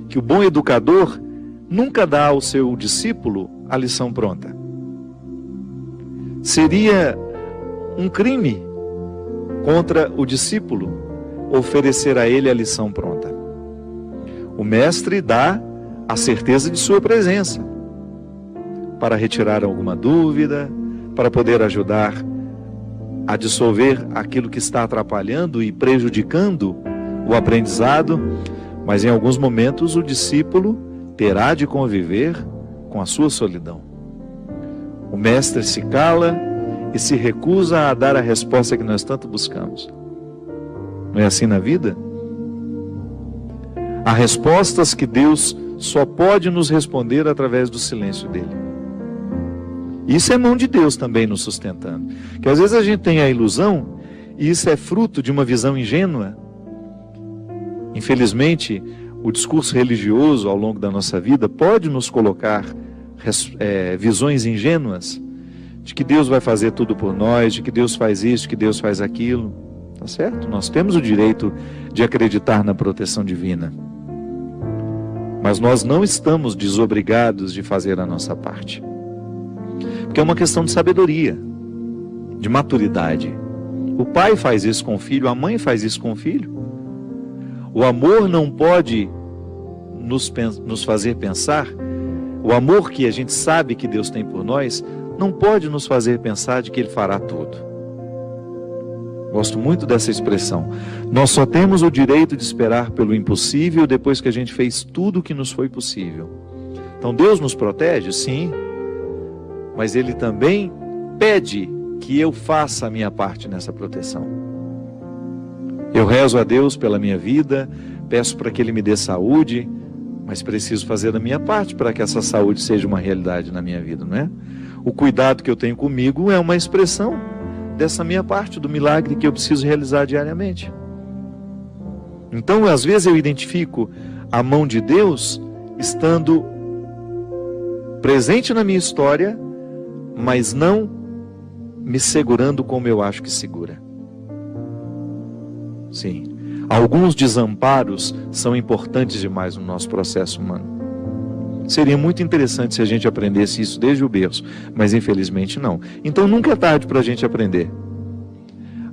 que o bom educador nunca dá ao seu discípulo a lição pronta. Seria um crime contra o discípulo oferecer a ele a lição pronta. O mestre dá a certeza de sua presença, para retirar alguma dúvida, para poder ajudar a dissolver aquilo que está atrapalhando e prejudicando o aprendizado, mas em alguns momentos o discípulo terá de conviver com a sua solidão. O mestre se cala e se recusa a dar a resposta que nós tanto buscamos. Não é assim na vida? Há respostas que Deus só pode nos responder através do silêncio dele. Isso é mão de Deus também nos sustentando. Que às vezes a gente tem a ilusão, e isso é fruto de uma visão ingênua. Infelizmente, o discurso religioso ao longo da nossa vida pode nos colocar visões ingênuas de que Deus vai fazer tudo por nós, de que Deus faz isso, que Deus faz aquilo. Tá certo? Nós temos o direito de acreditar na proteção divina. Mas nós não estamos desobrigados de fazer a nossa parte. Porque é uma questão de sabedoria, de maturidade. O pai faz isso com o filho, a mãe faz isso com o filho. O amor não pode nos fazer pensar, o amor que a gente sabe que Deus tem por nós, não pode nos fazer pensar de que Ele fará tudo. Gosto muito dessa expressão. Nós só temos o direito de esperar pelo impossível depois que a gente fez tudo o que nos foi possível. Então Deus nos protege? Sim. Mas Ele também pede que eu faça a minha parte nessa proteção. Eu rezo a Deus pela minha vida, peço para que Ele me dê saúde, mas preciso fazer a minha parte para que essa saúde seja uma realidade na minha vida, não é? O cuidado que eu tenho comigo é uma expressão dessa minha parte, do milagre que eu preciso realizar diariamente. Então, às vezes eu identifico a mão de Deus estando presente na minha história, mas não me segurando como eu acho que segura. Sim, alguns desamparos são importantes demais no nosso processo humano. Seria muito interessante se a gente aprendesse isso desde o berço, mas infelizmente não. Então nunca é tarde para a gente aprender.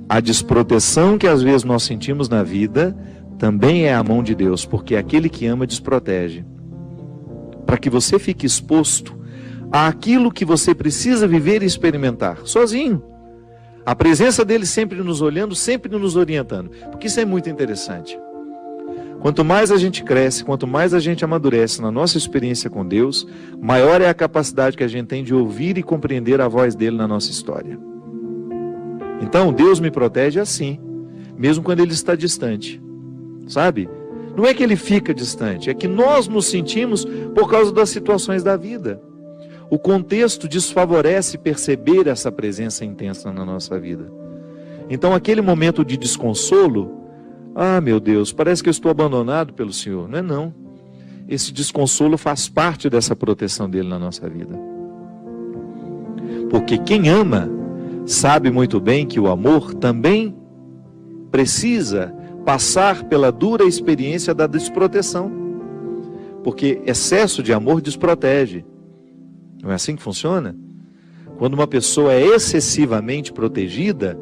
A desproteção que às vezes nós sentimos na vida também é a mão de Deus, porque aquele que ama desprotege. Para que você fique exposto àquilo que você precisa viver e experimentar, sozinho. A presença dele sempre nos olhando, sempre nos orientando, porque isso é muito interessante. Quanto mais a gente cresce, quanto mais a gente amadurece na nossa experiência com Deus, maior é a capacidade que a gente tem de ouvir e compreender a voz dele na nossa história. Então, Deus me protege assim, mesmo quando ele está distante, sabe? Não é que ele fica distante, é que nós nos sentimos por causa das situações da vida. O contexto desfavorece perceber essa presença intensa na nossa vida. Então, aquele momento de desconsolo, ah, meu Deus, parece que eu estou abandonado pelo Senhor. Não é não. Esse desconsolo faz parte dessa proteção dele na nossa vida. Porque quem ama sabe muito bem que o amor também precisa passar pela dura experiência da desproteção. Porque excesso de amor desprotege. Não é assim que funciona? Quando uma pessoa é excessivamente protegida,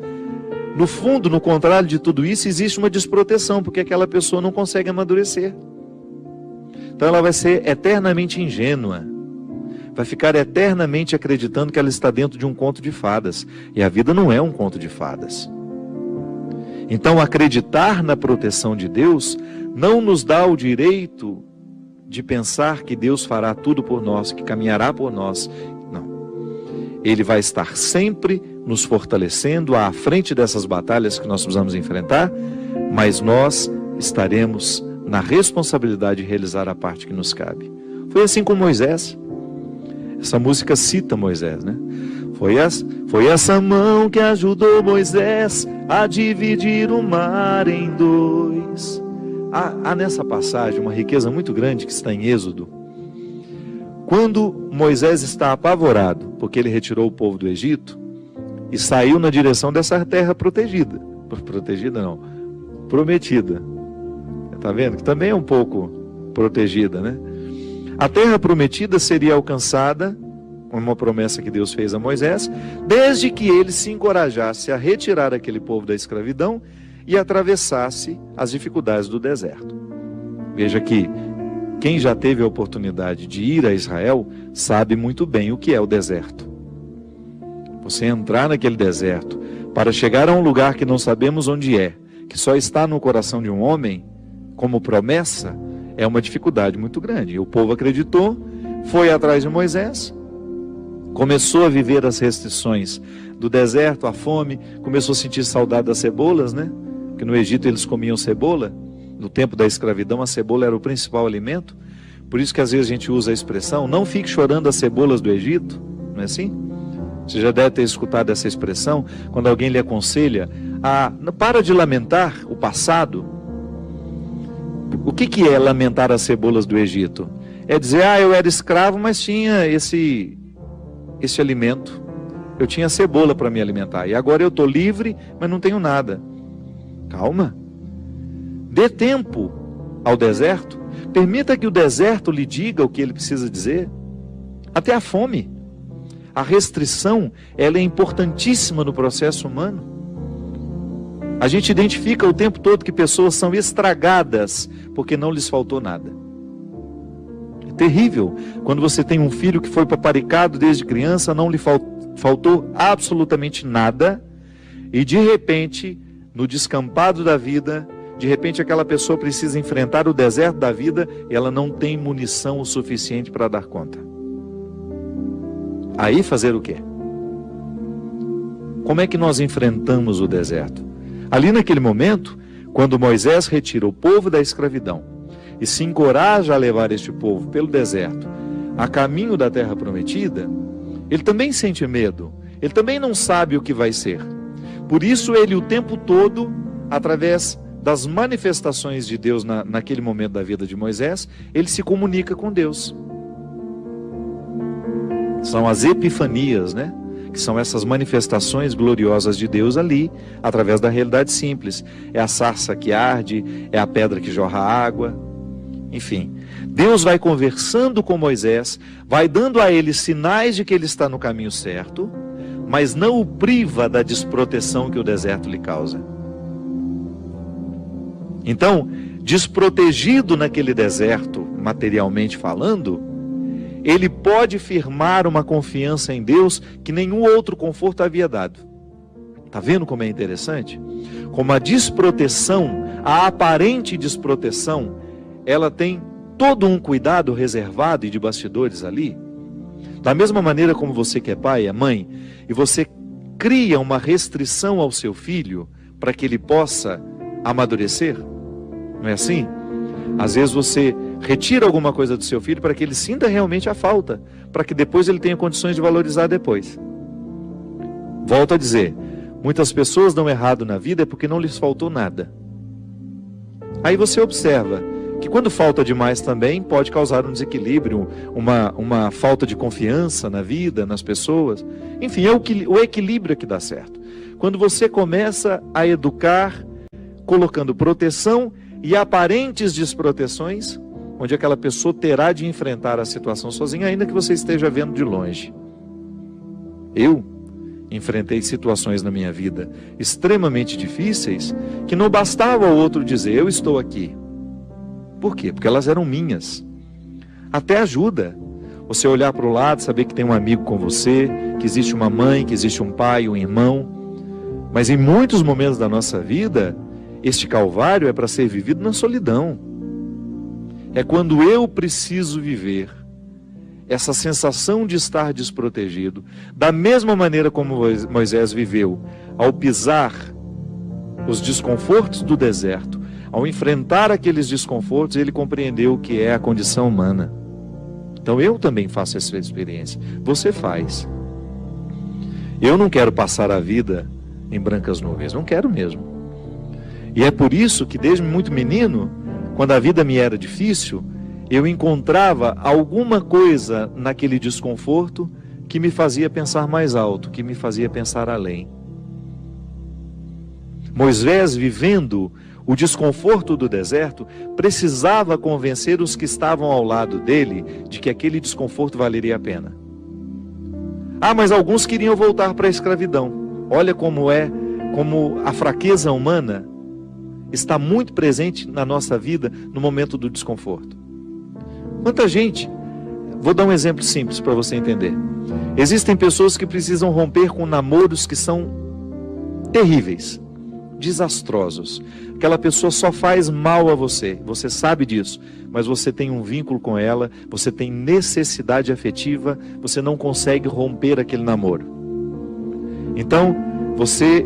no fundo, no contrário de tudo isso, existe uma desproteção, porque aquela pessoa não consegue amadurecer. Então ela vai ser eternamente ingênua, vai ficar eternamente acreditando que ela está dentro de um conto de fadas, e a vida não é um conto de fadas. Então acreditar na proteção de Deus não nos dá o direito de pensar que Deus fará tudo por nós, que caminhará por nós. Não. Ele vai estar sempre nos fortalecendo à frente dessas batalhas que nós precisamos enfrentar, mas nós estaremos na responsabilidade de realizar a parte que nos cabe. Foi assim com Moisés. Essa música cita Moisés, né? Foi essa mão que ajudou Moisés a dividir o mar em dois. Há nessa passagem uma riqueza muito grande que está em Êxodo. Quando Moisés está apavorado, porque ele retirou o povo do Egito e saiu na direção dessa terra protegida. Protegida não, prometida. Está vendo? Que também é um pouco protegida, né? A terra prometida seria alcançada, uma promessa que Deus fez a Moisés, desde que ele se encorajasse a retirar aquele povo da escravidão e atravessasse as dificuldades do deserto. Veja que quem já teve a oportunidade de ir a Israel sabe muito bem o que é o deserto. Você entrar naquele deserto para chegar a um lugar que não sabemos onde é, que só está no coração de um homem, como promessa, é uma dificuldade muito grande. E o povo acreditou, foi atrás de Moisés, começou a viver as restrições do deserto, a fome, começou a sentir saudade das cebolas, né? Porque no Egito eles comiam cebola, no tempo da escravidão a cebola era o principal alimento, por isso que às vezes a gente usa a expressão, não fique chorando as cebolas do Egito, não é assim? Você já deve ter escutado essa expressão, quando alguém lhe aconselha, para de lamentar o passado. O que é lamentar as cebolas do Egito? É dizer, eu era escravo, mas tinha esse alimento. Eu tinha cebola para me alimentar. E agora eu estou livre, mas não tenho nada. Calma. Dê tempo ao deserto. Permita que o deserto lhe diga o que ele precisa dizer. Até a fome. A restrição, ela é importantíssima no processo humano. A gente identifica o tempo todo que pessoas são estragadas porque não lhes faltou nada. É terrível quando você tem um filho que foi paparicado desde criança, não lhe faltou absolutamente nada, e de repente, no descampado da vida, de repente aquela pessoa precisa enfrentar o deserto da vida e ela não tem munição o suficiente para dar conta. Aí fazer o quê? Como é que nós enfrentamos o deserto? Ali naquele momento, quando Moisés retira o povo da escravidão e se encoraja a levar este povo pelo deserto a caminho da terra prometida, ele também sente medo, ele também não sabe o que vai ser. Por isso ele o tempo todo, através das manifestações de Deus naquele momento da vida de Moisés, ele se comunica com Deus. São as epifanias, né? Que são essas manifestações gloriosas de Deus ali, através da realidade simples. É a sarça que arde, é a pedra que jorra água, enfim. Deus vai conversando com Moisés, vai dando a ele sinais de que ele está no caminho certo, mas não o priva da desproteção que o deserto lhe causa. Então, desprotegido naquele deserto, materialmente falando, ele pode firmar uma confiança em Deus que nenhum outro conforto havia dado. Está vendo como é interessante? Como a desproteção, a aparente desproteção, ela tem todo um cuidado reservado e de bastidores ali. Da mesma maneira como você que é pai, é mãe, e você cria uma restrição ao seu filho para que ele possa amadurecer, não é assim? Às vezes você retira alguma coisa do seu filho para que ele sinta realmente a falta, para que depois ele tenha condições de valorizar depois. Volto a dizer, muitas pessoas dão errado na vida é porque não lhes faltou nada. Aí você observa que quando falta demais também pode causar um desequilíbrio, uma falta de confiança na vida, nas pessoas. Enfim, é o equilíbrio que dá certo. Quando você começa a educar, colocando proteção e aparentes desproteções, onde aquela pessoa terá de enfrentar a situação sozinha, ainda que você esteja vendo de longe. Eu enfrentei situações na minha vida extremamente difíceis, que não bastava o outro dizer, eu estou aqui. Por quê? Porque elas eram minhas. Até ajuda você olhar para o lado, saber que tem um amigo com você, que existe uma mãe, que existe um pai, um irmão. Mas em muitos momentos da nossa vida, este calvário é para ser vivido na solidão. É quando eu preciso viver essa sensação de estar desprotegido, da mesma maneira como Moisés viveu, ao pisar os desconfortos do deserto, ao enfrentar aqueles desconfortos, ele compreendeu o que é a condição humana. Então eu também faço essa experiência. Você faz. Eu não quero passar a vida em brancas nuvens, não quero mesmo. E é por isso que desde muito menino, quando a vida me era difícil, eu encontrava alguma coisa naquele desconforto que me fazia pensar mais alto, que me fazia pensar além. Moisés vivendo O desconforto do deserto precisava convencer os que estavam ao lado dele de que aquele desconforto valeria a pena. Mas alguns queriam voltar para a escravidão. Olha como a fraqueza humana está muito presente na nossa vida no momento do desconforto. Quanta gente, vou dar um exemplo simples para você entender. Existem pessoas que precisam romper com namoros que são terríveis, desastrosos. Aquela pessoa só faz mal a você sabe disso, mas você tem um vínculo com ela, você tem necessidade afetiva, você não consegue romper aquele namoro. Então,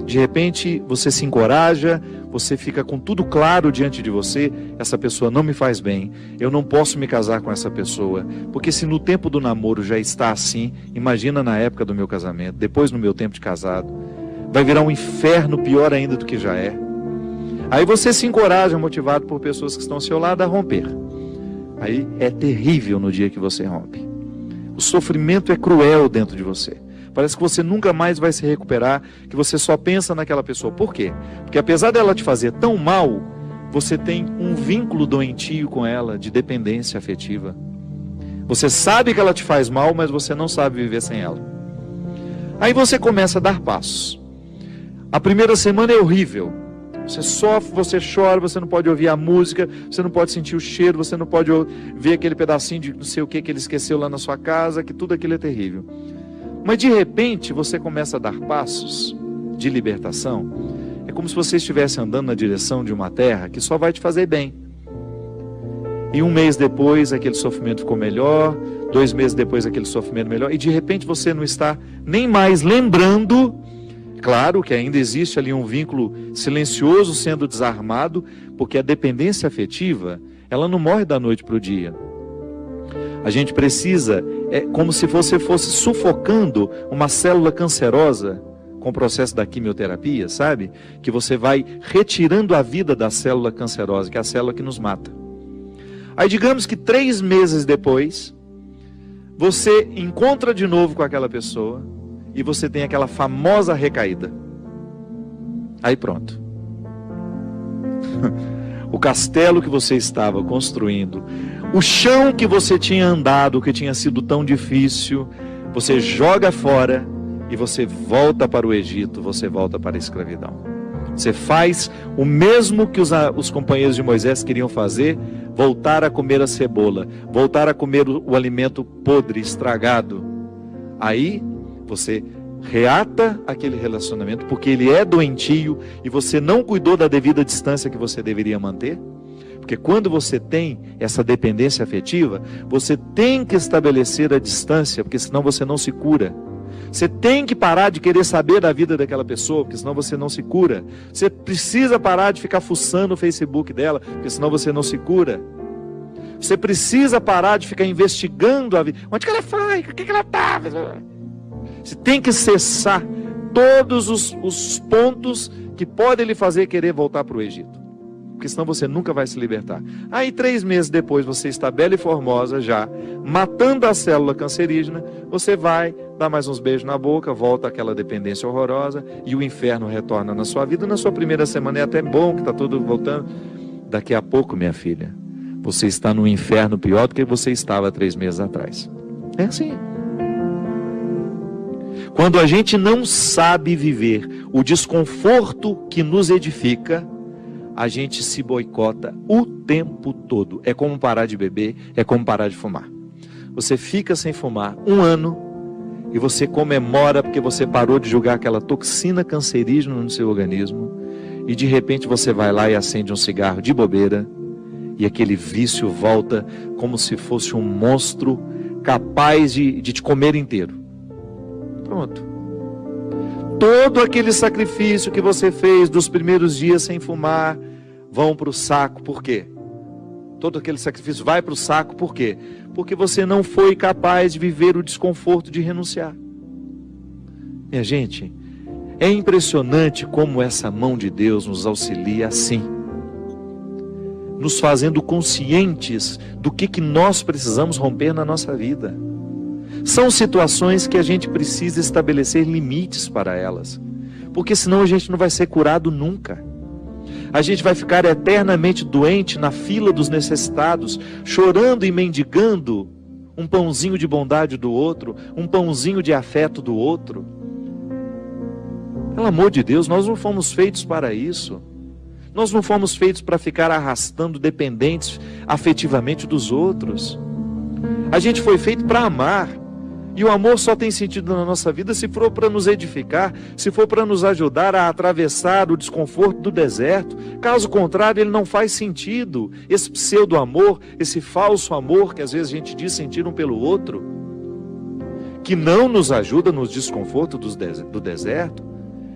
de repente, você se encoraja, você fica com tudo claro diante de você: essa pessoa não me faz bem, eu não posso me casar com essa pessoa, porque se no tempo do namoro já está assim, imagina na época do meu casamento, depois no meu tempo de casado, vai virar um inferno pior ainda do que já é. Aí você se encoraja, motivado por pessoas que estão ao seu lado, a romper. Aí é terrível no dia que você rompe. O sofrimento é cruel dentro de você. Parece que você nunca mais vai se recuperar, que você só pensa naquela pessoa. Por quê? Porque apesar dela te fazer tão mal, você tem um vínculo doentio com ela, de dependência afetiva. Você sabe que ela te faz mal, mas você não sabe viver sem ela. Aí você começa a dar passos. A primeira semana é horrível. Você sofre, você chora, você não pode ouvir a música, você não pode sentir o cheiro, você não pode ver aquele pedacinho de não sei o que ele esqueceu lá na sua casa, que tudo aquilo é terrível. Mas de repente você começa a dar passos de libertação. É como se você estivesse andando na direção de uma terra que só vai te fazer bem. E um mês depois aquele sofrimento ficou melhor, 2 meses depois aquele sofrimento melhor, e de repente você não está nem mais lembrando. Claro que ainda existe ali um vínculo silencioso sendo desarmado, porque a dependência afetiva, ela não morre da noite para o dia. A gente precisa, é como se você fosse sufocando uma célula cancerosa com o processo da quimioterapia, sabe? Que você vai retirando a vida da célula cancerosa, que é a célula que nos mata. Aí digamos que 3 meses depois, você encontra de novo com aquela pessoa, e você tem aquela famosa recaída. Aí pronto. O castelo que você estava construindo, o chão que você tinha andado, que tinha sido tão difícil, você joga fora e você volta para o Egito, você volta para a escravidão. Você faz o mesmo que os companheiros de Moisés queriam fazer: voltar a comer a cebola, voltar a comer o alimento podre, estragado. Aí você reata aquele relacionamento porque ele é doentio e você não cuidou da devida distância que você deveria manter. Porque quando você tem essa dependência afetiva, você tem que estabelecer a distância, porque senão você não se cura. Você tem que parar de querer saber da vida daquela pessoa, porque senão você não se cura. Você precisa parar de ficar fuçando o Facebook dela, porque senão você não se cura. Você precisa parar de ficar investigando a vida. Onde que ela foi? O que ela está? Você tem que cessar todos os pontos que podem lhe fazer querer voltar para o Egito. Porque senão você nunca vai se libertar. Aí 3 meses depois você está bela e formosa já, matando a célula cancerígena, você vai dar mais uns beijos na boca, volta àquela dependência horrorosa e o inferno retorna na sua vida. Na sua primeira semana é até bom que está tudo voltando. Daqui a pouco, minha filha, você está no inferno pior do que você estava 3 meses atrás. É assim. Quando a gente não sabe viver o desconforto que nos edifica, a gente se boicota o tempo todo. É como parar de beber, é como parar de fumar. Você fica sem fumar 1 ano e você comemora porque você parou de jogar aquela toxina cancerígena no seu organismo, e de repente você vai lá e acende um cigarro de bobeira e aquele vício volta como se fosse um monstro capaz de te comer inteiro. Pronto. Todo aquele sacrifício que você fez dos primeiros dias sem fumar vão para o saco. Por quê? Todo aquele sacrifício vai para o saco. Por quê? Porque você não foi capaz de viver o desconforto de renunciar. Minha gente, é impressionante como essa mão de Deus nos auxilia assim, nos fazendo conscientes do que nós precisamos romper na nossa vida. São situações que a gente precisa estabelecer limites para elas, porque senão a gente não vai ser curado nunca. A gente vai ficar eternamente doente na fila dos necessitados, chorando e mendigando um pãozinho de bondade do outro, um pãozinho de afeto do outro. Pelo amor de Deus, nós não fomos feitos para isso. Nós não fomos feitos para ficar arrastando dependentes afetivamente dos outros. A gente foi feito para amar. E o amor só tem sentido na nossa vida se for para nos edificar, se for para nos ajudar a atravessar o desconforto do deserto. Caso contrário, ele não faz sentido. Esse pseudo-amor, esse falso amor que às vezes a gente diz sentir um pelo outro, que não nos ajuda nos desconfortos do deserto.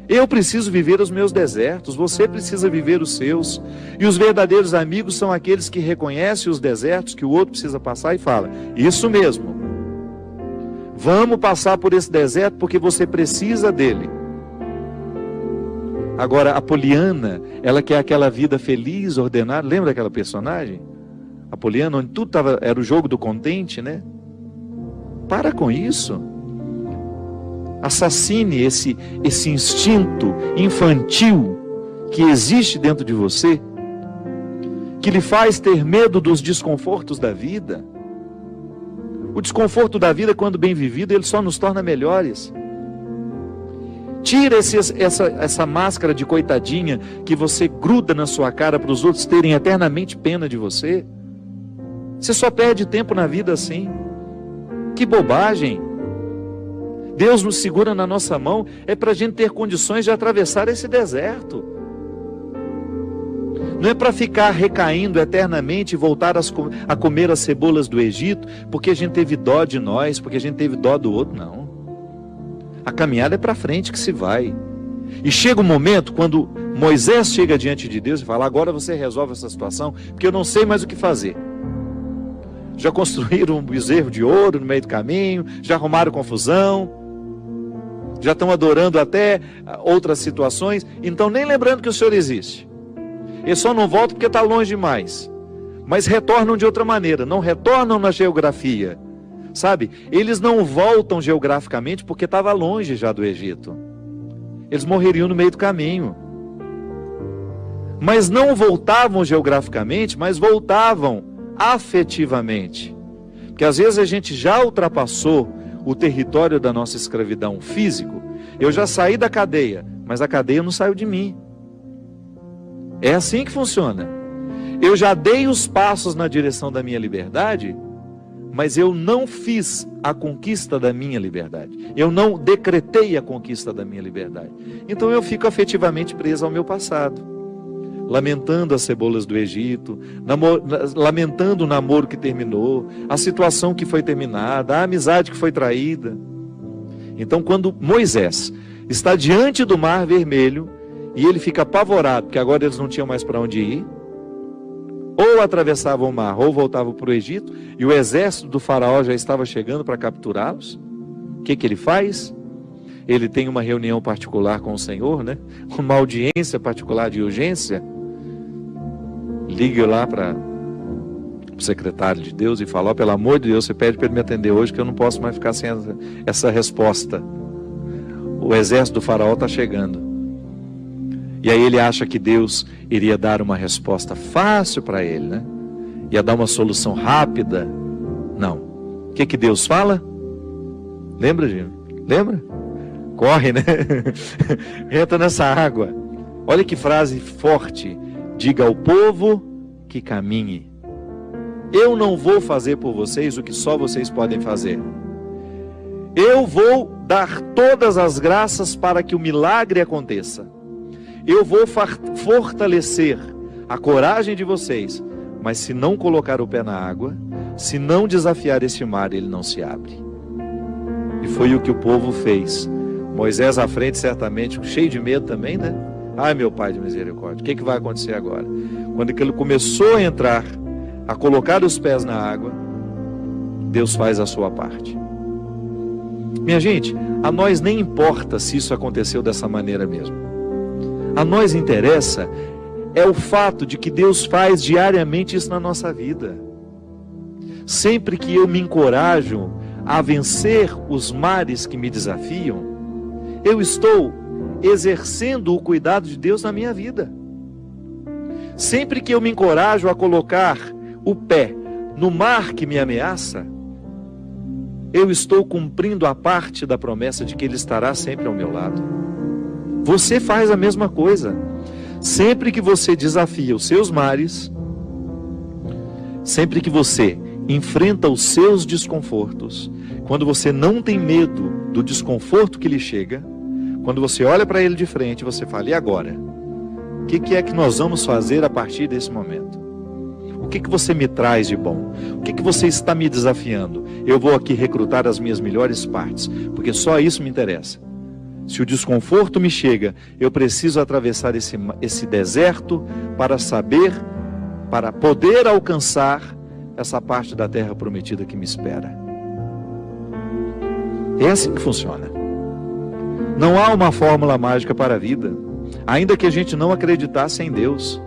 Eu preciso viver os meus desertos, você precisa viver os seus. E os verdadeiros amigos são aqueles que reconhecem os desertos que o outro precisa passar e fala: isso mesmo, vamos passar por esse deserto porque você precisa dele. Agora, a Poliana, ela quer aquela vida feliz, ordenada. Lembra daquela personagem? A Poliana, onde tudo era o jogo do contente, né? Para com isso. Assassine esse instinto infantil que existe dentro de você, que lhe faz ter medo dos desconfortos da vida. O desconforto da vida, quando bem vivido, ele só nos torna melhores. Tira essa máscara de coitadinha que você gruda na sua cara para os outros terem eternamente pena de você. Você só perde tempo na vida assim. Que bobagem! Deus nos segura na nossa mão é para a gente ter condições de atravessar esse deserto. Não é para ficar recaindo eternamente e voltar a comer as cebolas do Egito, porque a gente teve dó de nós, porque a gente teve dó do outro, não. A caminhada é para frente que se vai. E chega um momento, quando Moisés chega diante de Deus e fala: agora você resolve essa situação, porque eu não sei mais o que fazer. Já construíram um bezerro de ouro no meio do caminho, já arrumaram confusão, já estão adorando até outras situações, então nem lembrando que o Senhor existe. Eles só não voltam porque está longe demais, mas retornam de outra maneira, não retornam na geografia, sabe? Eles não voltam geograficamente porque estava longe já do Egito. Eles morreriam no meio do caminho. Mas não voltavam geograficamente, mas voltavam afetivamente. Porque às vezes a gente já ultrapassou o território da nossa escravidão físico. Eu já saí da cadeia, mas a cadeia não saiu de mim. É assim que funciona. Eu já dei os passos na direção da minha liberdade, mas eu não fiz a conquista da minha liberdade. Eu não decretei a conquista da minha liberdade. Então eu fico afetivamente preso ao meu passado, lamentando as cebolas do Egito, lamentando o namoro que terminou, a situação que foi terminada, a amizade que foi traída. Então, quando Moisés está diante do Mar Vermelho e ele fica apavorado, porque agora eles não tinham mais para onde ir, ou atravessavam o mar, ou voltavam para o Egito, e o exército do faraó já estava chegando para capturá-los. O que ele faz? Ele tem uma reunião particular com o Senhor, né? Uma audiência particular de urgência. Liga lá para o secretário de Deus e fala: pelo amor de Deus, você pede para ele me atender hoje, que eu não posso mais ficar sem essa resposta. O exército do faraó está chegando. E aí ele acha que Deus iria dar uma resposta fácil para ele, né? Ia dar uma solução rápida. Não. O que Deus fala? Lembra, Gino? Lembra? Corre, né? Entra nessa água. Olha que frase forte. Diga ao povo que caminhe. Eu não vou fazer por vocês o que só vocês podem fazer. Eu vou dar todas as graças para que o milagre aconteça. Eu vou fortalecer a coragem de vocês, mas se não colocar o pé na água, se não desafiar este mar, ele não se abre. E foi o que o povo fez. Moisés à frente, certamente, cheio de medo também, né? Ai, meu Pai de misericórdia, o que vai acontecer agora? Quando ele começou a entrar, a colocar os pés na água, Deus faz a sua parte. Minha gente, a nós nem importa se isso aconteceu dessa maneira mesmo. A nós interessa é o fato de que Deus faz diariamente isso na nossa vida. Sempre que eu me encorajo a vencer os mares que me desafiam, eu estou exercendo o cuidado de Deus na minha vida. Sempre que eu me encorajo a colocar o pé no mar que me ameaça, eu estou cumprindo a parte da promessa de que Ele estará sempre ao meu lado. Você faz a mesma coisa. Sempre que você desafia os seus mares, sempre que você enfrenta os seus desconfortos, quando você não tem medo do desconforto que lhe chega, quando você olha para ele de frente, você fala: e agora? O que é que nós vamos fazer a partir desse momento? O que você me traz de bom? O que você está me desafiando? Eu vou aqui recrutar as minhas melhores partes, porque só isso me interessa. Se o desconforto me chega, eu preciso atravessar esse deserto para poder alcançar essa parte da terra prometida que me espera. É assim que funciona. Não há uma fórmula mágica para a vida. Ainda que a gente não acreditasse em Deus,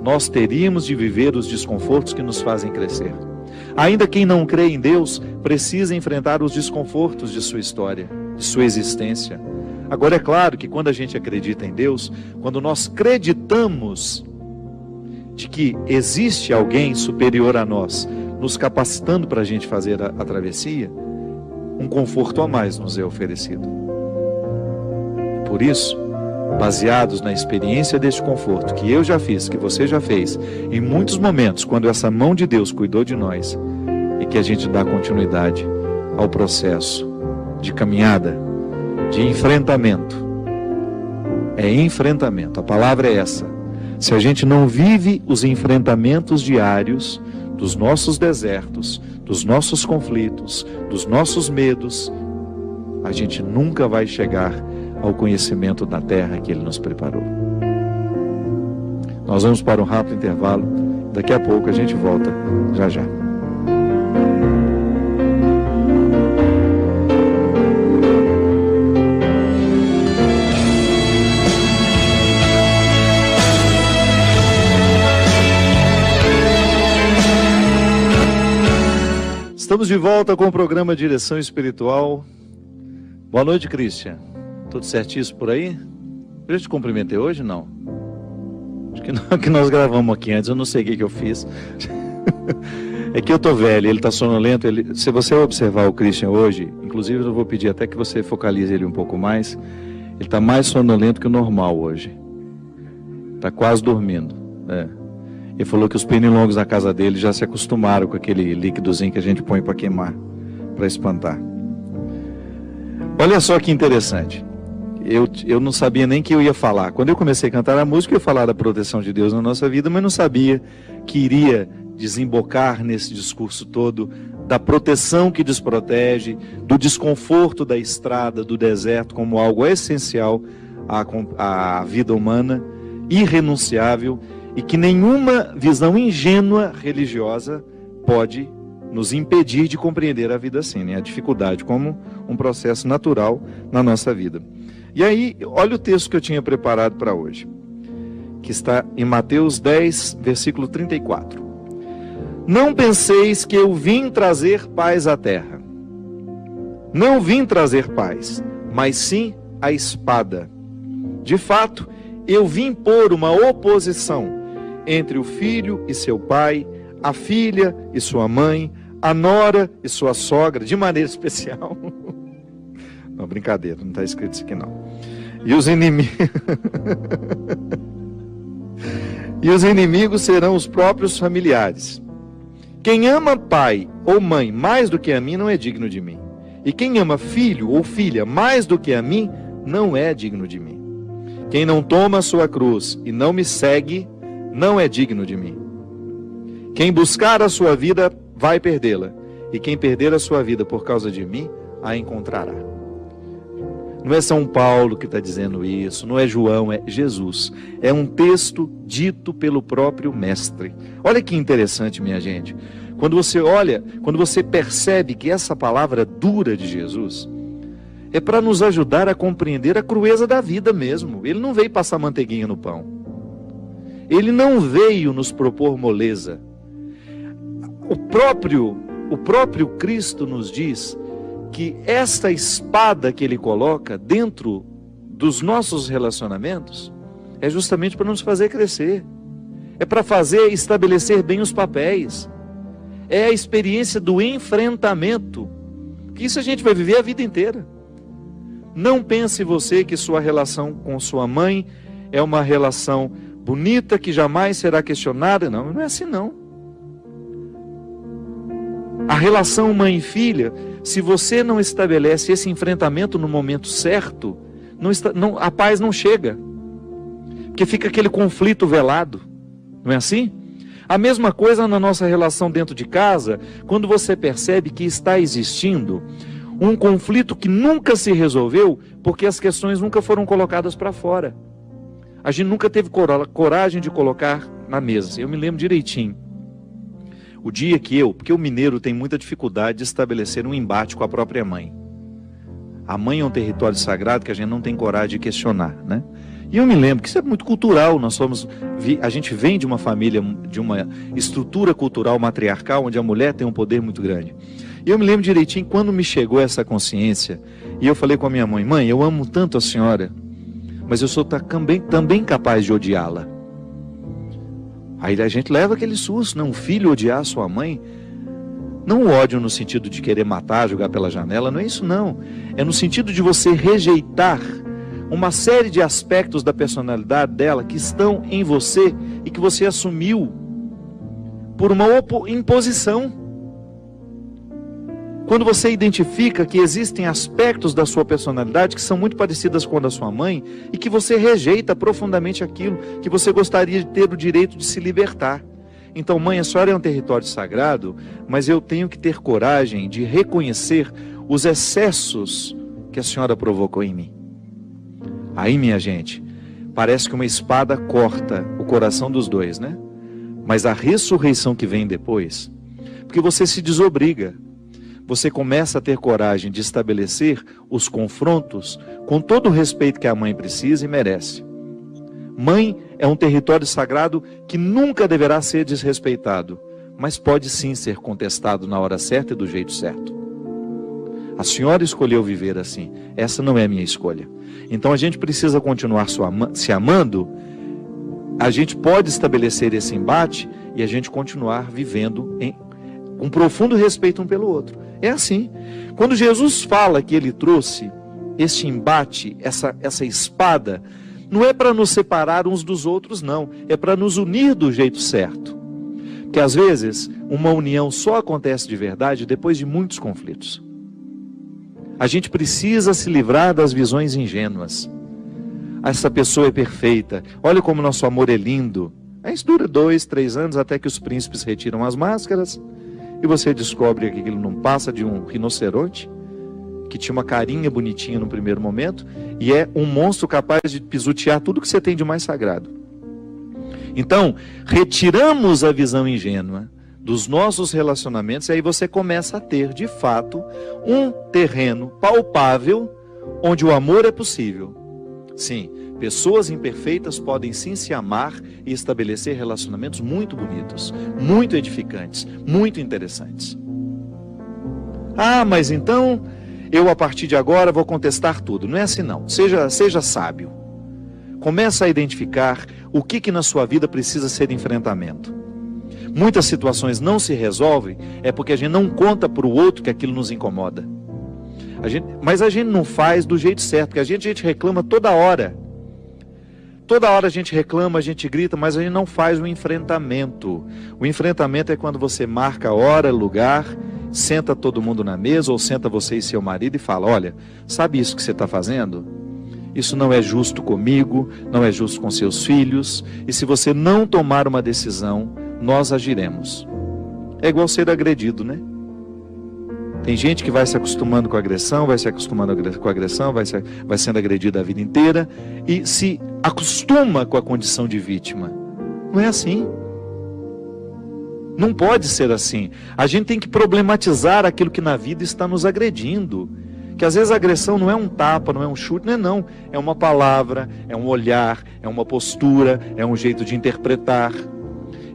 nós teríamos de viver os desconfortos que nos fazem crescer. Ainda quem não crê em Deus precisa enfrentar os desconfortos de sua história, de sua existência. Agora é claro que quando a gente acredita em Deus, quando nós acreditamos de que existe alguém superior a nós, nos capacitando para a gente fazer a travessia, um conforto a mais nos é oferecido. Por isso, baseados na experiência deste conforto que eu já fiz, que você já fez, em muitos momentos, quando essa mão de Deus cuidou de nós, e que a gente dá continuidade ao processo de caminhada, de enfrentamento. É enfrentamento, a palavra é essa. Se a gente não vive os enfrentamentos diários dos nossos desertos, dos nossos conflitos, dos nossos medos, a gente nunca vai chegar ao conhecimento da terra que Ele nos preparou. Nós vamos para um rápido intervalo. Daqui a pouco a gente volta já já. Estamos de volta com o programa Direção Espiritual. Boa noite, Christian. Tudo certíssimo por aí? Eu te cumprimentei hoje? Não. Acho que não, que nós gravamos aqui antes, eu não sei o que eu fiz. É que eu tô velho, ele tá sonolento. Se você observar o Christian hoje, inclusive eu vou pedir até que você focalize ele um pouco mais. Ele tá mais sonolento que o normal hoje. Tá quase dormindo. Ele falou que os pernilongos na casa dele já se acostumaram com aquele líquidozinho que a gente põe para queimar, para espantar. Olha só que interessante. Eu não sabia nem que eu ia falar. Quando eu comecei a cantar a música, eu ia falar da proteção de Deus na nossa vida, mas não sabia que iria desembocar nesse discurso todo da proteção que desprotege, do desconforto da estrada, do deserto, como algo essencial à vida humana, irrenunciável, e que nenhuma visão ingênua religiosa pode nos impedir de compreender a vida assim, né? A dificuldade como um processo natural na nossa vida. E aí, olha o texto que eu tinha preparado para hoje, que está em Mateus 10, versículo 34. Não penseis que eu vim trazer paz à terra. Não vim trazer paz, mas sim a espada. De fato, eu vim pôr uma oposição entre o filho e seu pai, a filha e sua mãe, a nora e sua sogra, de maneira especial. Não, brincadeira, não está escrito isso aqui não. E os inimigos serão os próprios familiares. Quem ama pai ou mãe mais do que a mim não é digno de mim. E quem ama filho ou filha mais do que a mim não é digno de mim. Quem não toma a sua cruz e não me segue não é digno de mim. Quem buscar a sua vida vai perdê-la, e quem perder a sua vida por causa de mim a encontrará. Não é São Paulo que está dizendo isso, não é João, é Jesus. É um texto dito pelo próprio Mestre. Olha que interessante, minha gente. Quando você olha, quando você percebe que essa palavra dura de Jesus é para nos ajudar a compreender a crueza da vida mesmo. Ele não veio passar manteiguinha no pão. Ele não veio nos propor moleza. O próprio Cristo nos diz que esta espada que Ele coloca dentro dos nossos relacionamentos é justamente para nos fazer crescer. é para estabelecer bem os papéis. É a experiência do enfrentamento, que isso a gente vai viver a vida inteira. Não pense você que sua relação com sua mãe é uma relação bonita, que jamais será questionada. Não, não é assim não. A relação mãe e filha, se você não estabelece esse enfrentamento no momento certo, a paz não chega. Porque fica aquele conflito velado. Não é assim? A mesma coisa na nossa relação dentro de casa, quando você percebe que está existindo um conflito que nunca se resolveu, porque as questões nunca foram colocadas para fora. A gente nunca teve coragem de colocar na mesa. Eu me lembro direitinho. O dia que porque o mineiro tem muita dificuldade de estabelecer um embate com a própria mãe. A mãe é um território sagrado que a gente não tem coragem de questionar, né? E eu me lembro que isso é muito cultural. A gente vem de uma família, de uma estrutura cultural matriarcal, onde a mulher tem um poder muito grande. E eu me lembro direitinho quando me chegou essa consciência, e eu falei com a minha mãe: mãe, eu amo tanto a senhora, mas eu sou também capaz de odiá-la. Aí a gente leva aquele susto, né? Um filho odiar a sua mãe. Não o ódio no sentido de querer matar, jogar pela janela, não é isso não. É no sentido de você rejeitar uma série de aspectos da personalidade dela que estão em você e que você assumiu por uma imposição. Quando você identifica que existem aspectos da sua personalidade que são muito parecidas com a da sua mãe e que você rejeita profundamente aquilo, que você gostaria de ter o direito de se libertar. Então, mãe, a senhora é um território sagrado, mas eu tenho que ter coragem de reconhecer os excessos que a senhora provocou em mim. Aí, minha gente, parece que uma espada corta o coração dos dois, né? Mas a ressurreição que vem depois, porque você se desobriga, você começa a ter coragem de estabelecer os confrontos com todo o respeito que a mãe precisa e merece. Mãe é um território sagrado que nunca deverá ser desrespeitado, mas pode sim ser contestado na hora certa e do jeito certo. A senhora escolheu viver assim, essa não é a minha escolha. Então a gente precisa continuar se amando, a gente pode estabelecer esse embate e a gente continuar vivendo com profundo respeito um pelo outro. É assim. Quando Jesus fala que ele trouxe este embate, essa espada, não é para nos separar uns dos outros, não. É para nos unir do jeito certo. Porque às vezes uma união só acontece de verdade depois de muitos conflitos. A gente precisa se livrar das visões ingênuas. Essa pessoa é perfeita. Olha como nosso amor é lindo. Isso dura 2, 3 anos até que os príncipes retiram as máscaras. E você descobre que aquilo não passa de um rinoceronte, que tinha uma carinha bonitinha no primeiro momento, e é um monstro capaz de pisotear tudo que você tem de mais sagrado. Então, retiramos a visão ingênua dos nossos relacionamentos, e aí você começa a ter, de fato, um terreno palpável, onde o amor é possível. Sim, pessoas imperfeitas podem sim se amar e estabelecer relacionamentos muito bonitos, muito edificantes, muito interessantes. Ah, mas então eu a partir de agora vou contestar tudo. Não é assim não. Seja sábio. Começa a identificar o que na sua vida precisa ser enfrentamento. Muitas situações não se resolvem porque a gente não conta para o outro que aquilo nos incomoda. Mas a gente não faz do jeito certo, porque a gente reclama toda hora. Toda hora a gente reclama, a gente grita, mas a gente não faz o enfrentamento. O enfrentamento é quando você marca a hora, lugar, senta todo mundo na mesa, ou senta você e seu marido e fala: olha, sabe isso que você está fazendo? Isso não é justo comigo, não é justo com seus filhos, e se você não tomar uma decisão, nós agiremos. É igual ser agredido, né? Tem gente que vai se acostumando com a agressão, vai se acostumando com a agressão, vai sendo agredido a vida inteira e se acostuma com a condição de vítima. Não é assim. Não pode ser assim. A gente tem que problematizar aquilo que na vida está nos agredindo. Que às vezes a agressão não é um tapa, não é um chute, não. É uma palavra, é um olhar, é uma postura, é um jeito de interpretar.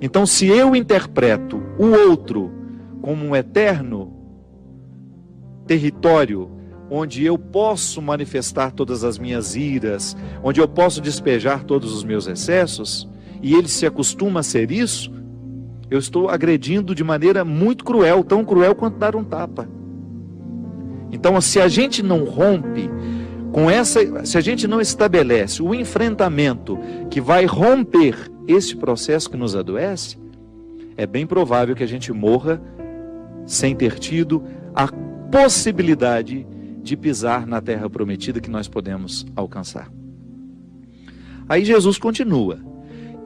Então, se eu interpreto o outro como um eterno território onde eu posso manifestar todas as minhas iras, onde eu posso despejar todos os meus excessos, e ele se acostuma a ser isso, eu estou agredindo de maneira muito cruel, tão cruel quanto dar um tapa. Então, se a gente não rompe com se a gente não estabelece o enfrentamento que vai romper esse processo que nos adoece, é bem provável que a gente morra sem ter tido a possibilidade de pisar na terra prometida que nós podemos alcançar. Aí Jesus continua: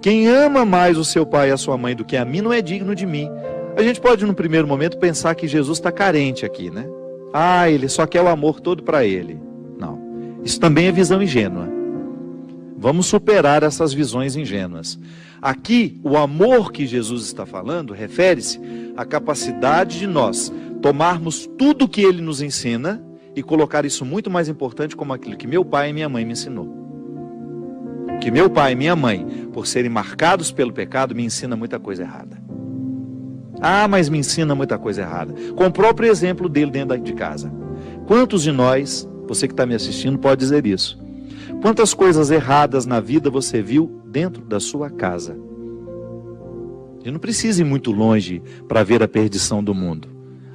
quem ama mais o seu pai e a sua mãe do que a mim não é digno de mim. A gente pode, no primeiro momento, pensar que Jesus está carente aqui, né? Ele só quer o amor todo para ele. Não, isso também é visão ingênua. Vamos superar essas visões ingênuas. Aqui, o amor que Jesus está falando refere-se à capacidade de nós tomarmos tudo que ele nos ensina e colocar isso muito mais importante como aquilo que meu pai e minha mãe me ensinou. Que meu pai e minha mãe, por serem marcados pelo pecado, me ensina muita coisa errada. Mas me ensina muita coisa errada. Com o próprio exemplo dele dentro de casa. Quantos de nós, você que está me assistindo, pode dizer isso? Quantas coisas erradas na vida você viu dentro da sua casa? E não precisa ir muito longe para ver a perdição do mundo.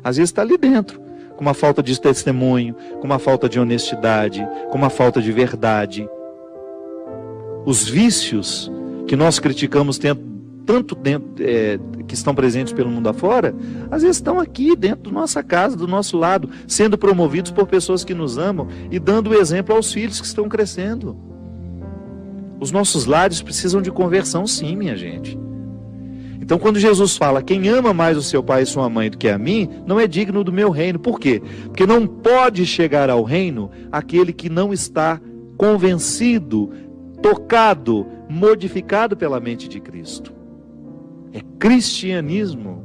Às vezes está ali dentro, com uma falta de testemunho, com uma falta de honestidade, com uma falta de verdade. Os vícios que nós criticamos tanto dentro, que estão presentes pelo mundo afora, às vezes estão aqui dentro da nossa casa, do nosso lado, sendo promovidos por pessoas que nos amam e dando exemplo aos filhos que estão crescendo. Os nossos lares precisam de conversão, sim, minha gente. Então, quando Jesus fala, quem ama mais o seu pai e sua mãe do que a mim, não é digno do meu reino. Por quê? Porque não pode chegar ao reino aquele que não está convencido, tocado, modificado pela mente de Cristo. É cristianismo.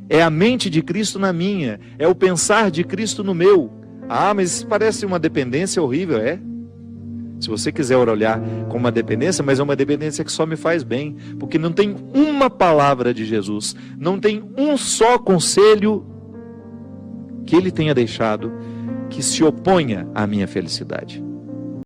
É a mente de Cristo na minha. É o pensar de Cristo no meu. Mas isso parece uma dependência horrível, é? Se você quiser olhar como uma dependência, mas é uma dependência que só me faz bem. Porque não tem uma palavra de Jesus, não tem um só conselho que ele tenha deixado que se oponha à minha felicidade.